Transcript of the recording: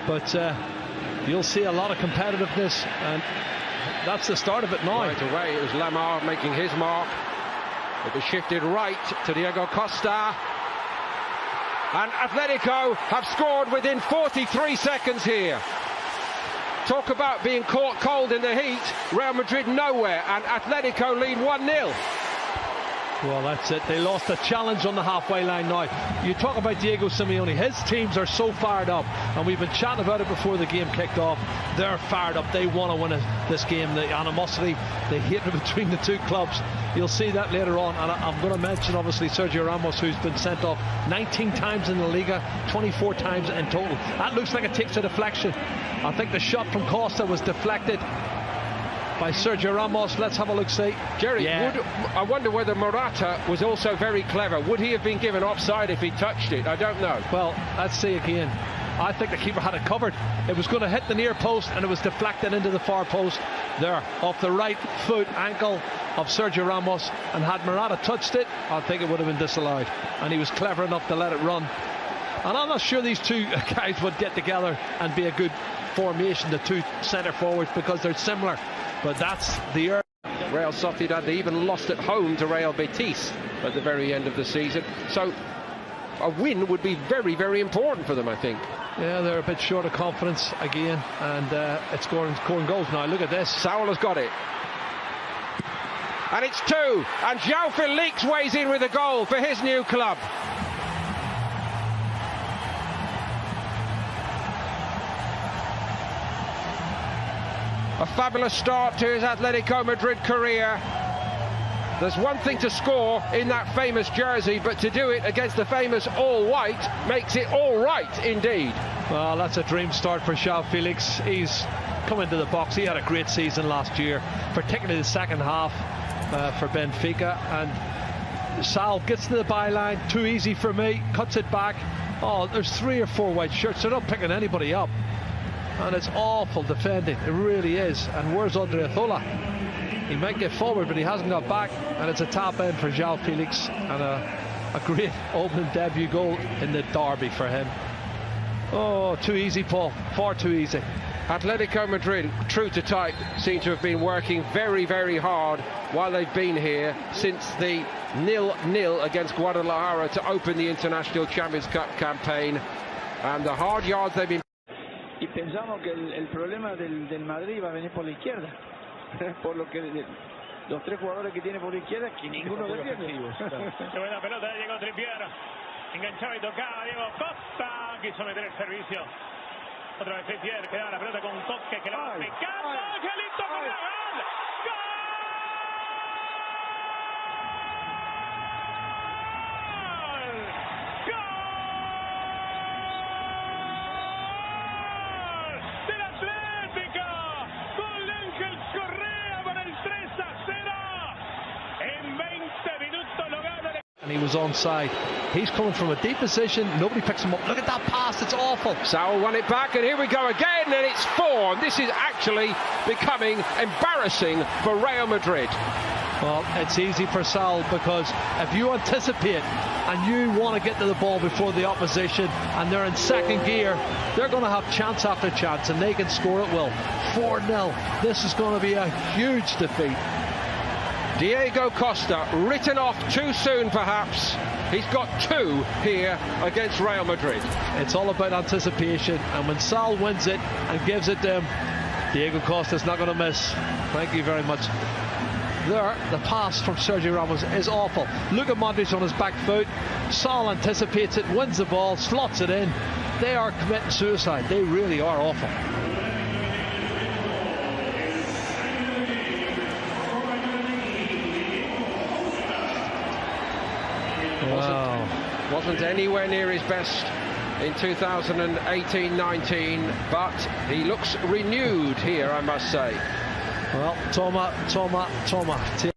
But you'll see a lot of competitiveness, and that's the start of it now. Right away, it was Lamar making his mark. It was shifted right to Diego Costa. And Atletico have scored within 43 seconds here. Talk about being caught cold in the heat. Real Madrid nowhere, and Atletico lead 1-0. Well, that's it. They lost a challenge on the halfway line now. You talk about Diego Simeone. His teams are so fired up, and we've been chatting about it before the game kicked off. They're fired up. They want to win this game. The animosity, the hatred between the two clubs. You'll see that later on. And I'm going to mention, obviously, Sergio Ramos, who's been sent off 19 times in the Liga, 24 times in total. That looks like it takes a deflection. I think the shot from Costa was deflected by Sergio Ramos. Let's have a look, see. Jerry, I wonder whether Morata was also very clever. Would he have been given offside if he touched it? I don't know. Well, let's see again. I think the keeper had it covered. It was going to hit the near post, and it was deflected into the far post there, off the right foot ankle of Sergio Ramos. And had Morata touched it, I think it would have been disallowed. And he was clever enough to let it run. And I'm not sure these two guys would get together and be a good formation, the two centre forwards, because they're similar. But that's the Real Sociedad, they even lost at home to Real Betis at the very end of the season. So a win would be very, very important for them, I think. Yeah, they're a bit short of confidence again, and it's scoring goals now. Look at this. Saul has got it. And it's 2. And João Felix weighs in with a goal for his new club. A fabulous start to his Atletico Madrid career. There's one thing to score in that famous jersey, but to do it against the famous all-white makes it all right indeed. Well, that's a dream start for João Felix. He's come into the box. He had a great season last year, particularly the second half for Benfica. And Sal gets to the byline, too easy for me, cuts it back. Oh, there's 3 or 4 white shirts. They're not picking anybody up. And it's awful defending, it really is. And where's Odriozola? He might get forward, but he hasn't got back. And it's a tap in for João Felix, and a great opening debut goal in the derby for him. Oh, too easy, Paul, far too easy. Atletico Madrid, true to type, seem to have been working very, very hard while they've been here since the 0-0 against Guadalajara to open the International Champions Cup campaign. And the hard yards they've been... Y pensamos que el problema del Madrid va a venir por la izquierda, por lo que los 3 jugadores que tiene por la izquierda, que ninguno defiende. Qué buena pelota de Diego Trippier, enganchaba y tocaba Diego Costa, quiso meter el servicio. Otra vez Trippier, quedaba la pelota con un toque que la va picando. ¡Angelito con la gol! ¡Gol! And he was onside. He's coming from a deep position. Nobody picks him up. Look at that pass. It's awful. Saul won it back, and here we go again, and it's 4. And this is actually becoming embarrassing for Real Madrid. Well, it's easy for Saul, because if you anticipate and you want to get to the ball before the opposition, and they're in second gear, they're going to have chance after chance, and they can score at will. 4-0. This is going to be a huge defeat. Diego Costa, written off too soon perhaps. He's got 2 here against Real Madrid. It's all about anticipation, and when Sal wins it and gives it to him, Diego Costa's not going to miss. Thank you very much. There, the pass from Sergio Ramos is awful. Look at Madrid on his back foot. Sal anticipates it, wins the ball, slots it in. They are committing suicide. They really are awful. Wasn't anywhere near his best in 2018-19, but he looks renewed here, I must say. Well, Toma.